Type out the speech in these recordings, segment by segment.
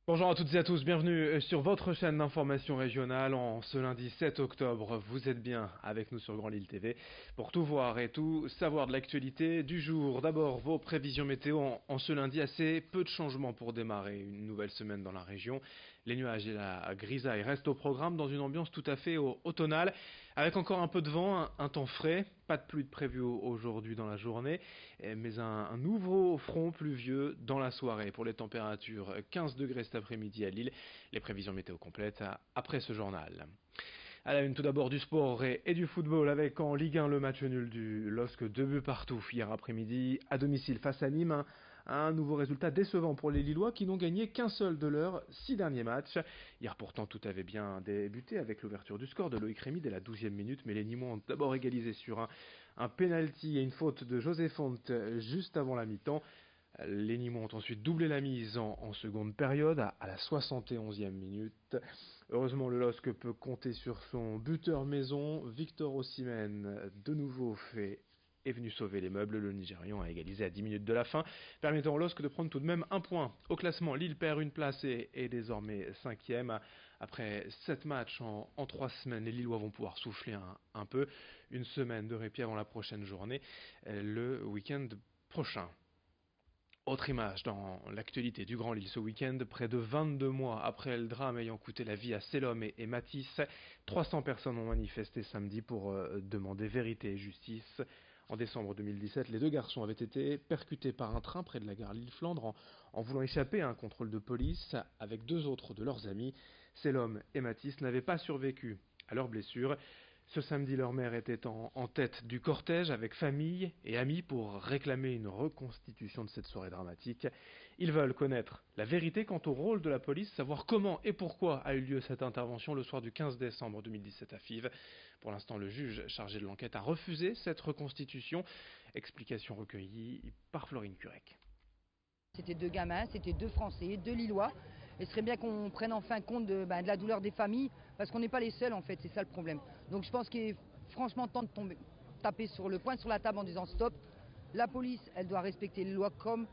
Bonjour à toutes et à tous, bienvenue sur votre chaîne d'information régionale en ce lundi 7 octobre. Vous êtes bien avec nous sur Grand Lille TV pour tout voir et tout savoir de l'actualité du jour. D'abord, vos prévisions météo en ce lundi, assez peu de changements pour démarrer une nouvelle semaine dans la région. Les nuages et la grisaille restent au programme dans une ambiance tout à fait automnale, avec encore un peu de vent, un temps frais, pas de pluie de prévu aujourd'hui dans la journée, mais un nouveau front pluvieux dans la soirée. Pour les températures, 15 degrés cet après-midi à Lille. Les prévisions météo complètes après ce journal. À la une tout d'abord du sport et du football avec en Ligue 1 le match nul du LOSC, 2 buts partout hier après-midi à domicile face à Nîmes. Un nouveau résultat décevant pour les Lillois qui n'ont gagné qu'un seul de leurs 6 derniers matchs. Hier pourtant tout avait bien débuté avec l'ouverture du score de Loïc Rémy dès la 12e minute, mais les Nîmois ont d'abord égalisé sur un penalty et une faute de José Fonte juste avant la mi-temps. Les Nîmois ont ensuite doublé la mise en seconde période à la 71e minute. Heureusement, le LOSC peut compter sur son buteur maison, Victor Osimhen, de nouveau est venu sauver les meubles. Le Nigérian a égalisé à 10 minutes de la fin, permettant au LOSC de prendre tout de même un point. Au classement, Lille perd une place et est désormais 5e. Après 7 matchs en 3 semaines, les Lillois vont pouvoir souffler un peu. Une semaine de répit avant la prochaine journée, le week-end prochain. Autre image dans l'actualité du Grand Lille ce week-end, près de 22 mois après le drame ayant coûté la vie à Selom et Matisse, 300 personnes ont manifesté samedi pour demander vérité et justice. En décembre 2017, les deux garçons avaient été percutés par un train près de la gare Lille-Flandre en voulant échapper à un contrôle de police avec deux autres de leurs amis. Selom et Matisse n'avaient pas survécu à leurs blessures. Ce samedi, leur mère était en tête du cortège avec famille et amis pour réclamer une reconstitution de cette soirée dramatique. Ils veulent connaître la vérité quant au rôle de la police, savoir comment et pourquoi a eu lieu cette intervention le soir du 15 décembre 2017 à Fives. Pour l'instant, le juge chargé de l'enquête a refusé cette reconstitution. Explication recueillie par Florine Curec. C'était deux gamins, c'était deux Français, deux Lillois. Et ce serait bien qu'on prenne enfin compte de la douleur des familles, parce qu'on n'est pas les seuls en fait, c'est ça le problème. Donc je pense qu'il est franchement temps de taper sur le poing sur la table en disant stop. La police, elle doit respecter les lois comme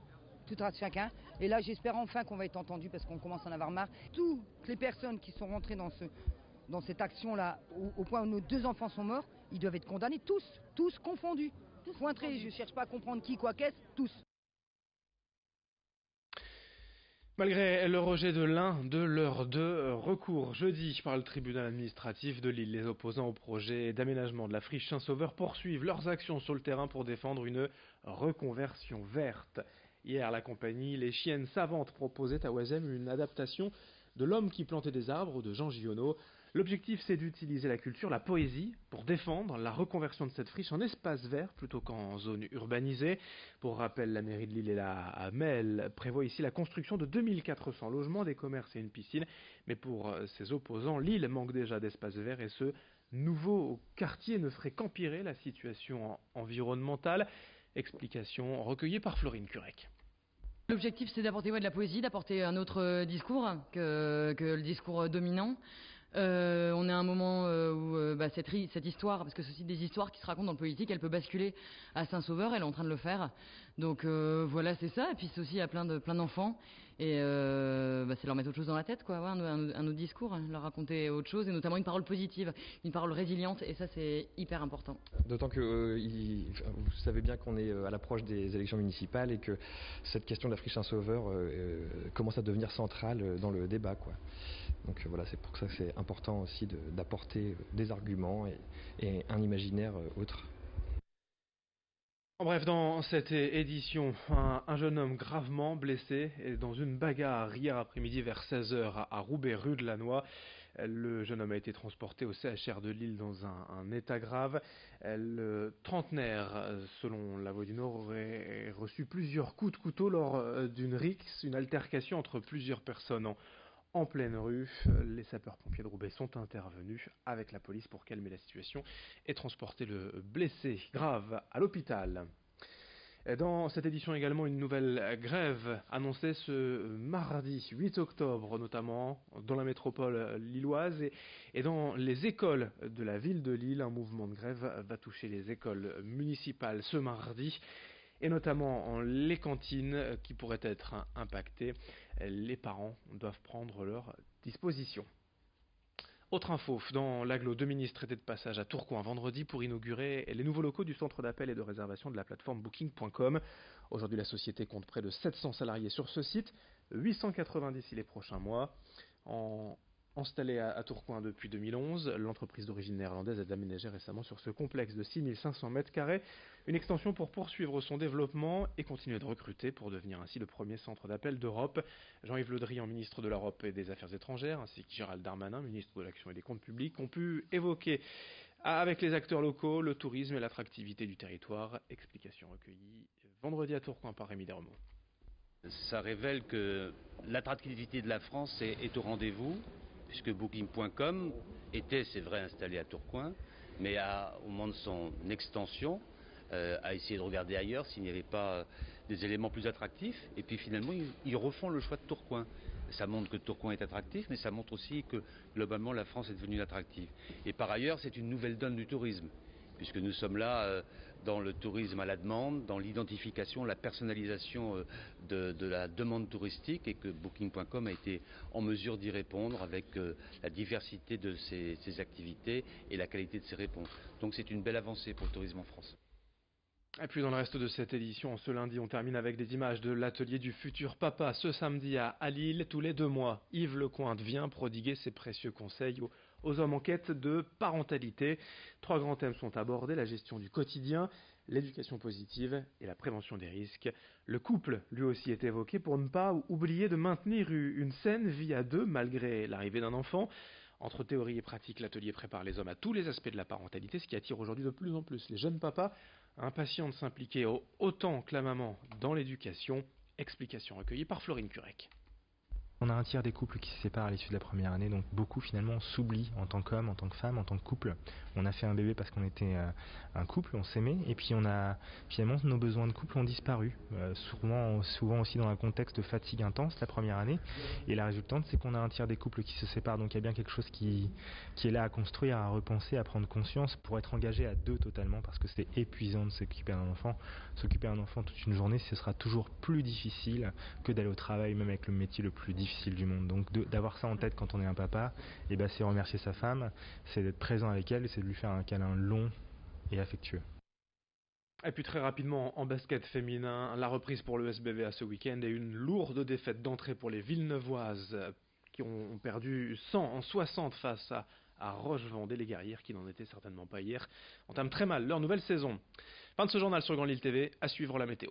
tout à chacun. Et là, j'espère enfin qu'on va être entendu parce qu'on commence à en avoir marre. Toutes les personnes qui sont rentrées dans cette action-là, au point où nos deux enfants sont morts, ils doivent être condamnés tous confondus. Pointrés, je ne cherche pas à comprendre qui, quoi, qu'est-ce, tous. Malgré le rejet de l'un de leurs deux recours jeudi par le tribunal administratif de Lille, les opposants au projet d'aménagement de la friche Saint-Sauveur poursuivent leurs actions sur le terrain pour défendre une reconversion verte. Hier, la compagnie Les Chiennes Savantes proposait à Oisem une adaptation de L'Homme qui plantait des arbres de Jean Giono. L'objectif, c'est d'utiliser la culture, la poésie, pour défendre la reconversion de cette friche en espace vert plutôt qu'en zone urbanisée. Pour rappel, la mairie de Lille et la MEL prévoit ici la construction de 2400 logements, des commerces et une piscine. Mais pour ses opposants, Lille manque déjà d'espace vert et ce nouveau quartier ne ferait qu'empirer la situation environnementale. Explication recueillie par Florine Curec. L'objectif, c'est d'apporter de la poésie, d'apporter un autre discours que le discours dominant. On est à un moment où cette histoire, parce que ceci des histoires qui se racontent dans le politique, elle peut basculer à Saint-Sauveur, elle est en train de le faire. Donc voilà, c'est ça. Et puis c'est aussi à plein d'enfants. Et c'est leur mettre autre chose dans la tête, quoi, ouais, un autre discours, leur raconter autre chose, et notamment une parole positive, une parole résiliente, et ça c'est hyper important. D'autant que vous savez bien qu'on est à l'approche des élections municipales et que cette question de la friche Saint-Sauveur commence à devenir centrale dans le débat, quoi. Donc voilà, c'est pour ça que c'est important aussi d'apporter des arguments et un imaginaire autre. En bref, dans cette édition, un jeune homme gravement blessé est dans une bagarre hier après-midi vers 16h à Roubaix, rue de Lannoy. Le jeune homme a été transporté au CHR de Lille dans un état grave. Le trentenaire, selon la Voix du Nord, aurait reçu plusieurs coups de couteau lors d'une rixe, une altercation entre plusieurs personnes en pleine rue. Les sapeurs-pompiers de Roubaix sont intervenus avec la police pour calmer la situation et transporter le blessé grave à l'hôpital. Dans cette édition également, une nouvelle grève annoncée ce mardi 8 octobre, notamment dans la métropole lilloise et dans les écoles de la ville de Lille. Un mouvement de grève va toucher les écoles municipales ce mardi et notamment les cantines qui pourraient être impactées. Les parents doivent prendre leurs dispositions. Autre info, dans l'agglo, 2 ministres étaient de passage à Tourcoing vendredi pour inaugurer les nouveaux locaux du centre d'appel et de réservation de la plateforme Booking.com. Aujourd'hui, la société compte près de 700 salariés sur ce site, 890 d'ici les prochains mois. Installée à Tourcoing depuis 2011, l'entreprise d'origine néerlandaise a aménagé récemment sur ce complexe de 6500 m², une extension pour poursuivre son développement et continuer de recruter pour devenir ainsi le premier centre d'appel d'Europe. Jean-Yves Le Drian, ministre de l'Europe et des Affaires étrangères, ainsi que Gérald Darmanin, ministre de l'Action et des Comptes publics, ont pu évoquer avec les acteurs locaux le tourisme et l'attractivité du territoire. Explication recueillie vendredi à Tourcoing par Rémi Desremaux. Ça révèle que l'attractivité de la France est au rendez-vous, puisque Booking.com était, c'est vrai, installé à Tourcoing, mais au moment de son extension, a essayé de regarder ailleurs s'il n'y avait pas des éléments plus attractifs, et puis finalement ils refont le choix de Tourcoing. Ça montre que Tourcoing est attractif, mais ça montre aussi que globalement la France est devenue attractive. Et par ailleurs, c'est une nouvelle donne du tourisme, puisque nous sommes là dans le tourisme à la demande, dans l'identification, la personnalisation de la demande touristique, et que Booking.com a été en mesure d'y répondre avec la diversité de ses activités et la qualité de ses réponses. Donc c'est une belle avancée pour le tourisme en France. Et puis dans le reste de cette édition, ce lundi, on termine avec des images de l'atelier du futur papa. Ce samedi à Lille, tous les 2 mois, Yves Lecointe vient prodiguer ses précieux conseils aux hommes en quête de parentalité. 3 grands thèmes sont abordés: la gestion du quotidien, l'éducation positive et la prévention des risques. Le couple, lui aussi, est évoqué pour ne pas oublier de maintenir une saine vie à 2 malgré l'arrivée d'un enfant. Entre théorie et pratique, l'atelier prépare les hommes à tous les aspects de la parentalité, ce qui attire aujourd'hui de plus en plus les jeunes papas impatients de s'impliquer autant que la maman dans l'éducation. Explication recueillie par Florine Curec. On a un tiers des couples qui se séparent à l'issue de la première année, donc beaucoup finalement s'oublient en tant qu'homme, en tant que femme, en tant que couple. On a fait un bébé parce qu'on était un couple, on s'aimait, et puis finalement nos besoins de couple ont disparu, souvent aussi dans un contexte de fatigue intense la première année, et la résultante c'est qu'on a un tiers des couples qui se séparent, donc il y a bien quelque chose qui est là à construire, à repenser, à prendre conscience pour être engagé à 2 totalement, parce que c'est épuisant de s'occuper d'un enfant. S'occuper d'un enfant toute une journée, ce sera toujours plus difficile que d'aller au travail, même avec le métier le plus difficile du monde. Donc d'avoir ça en tête quand on est un papa, et c'est remercier sa femme, c'est d'être présent avec elle, c'est de lui faire un câlin long et affectueux. Et puis très rapidement, en basket féminin, la reprise pour le SBVA ce week-end et une lourde défaite d'entrée pour les Villeneuvoises qui ont perdu 100 en 60 face à Roche-Vendée. Les guerrières, qui n'en étaient certainement pas hier, entament très mal leur nouvelle saison. Fin de ce journal sur Grand Lille TV, à suivre la météo.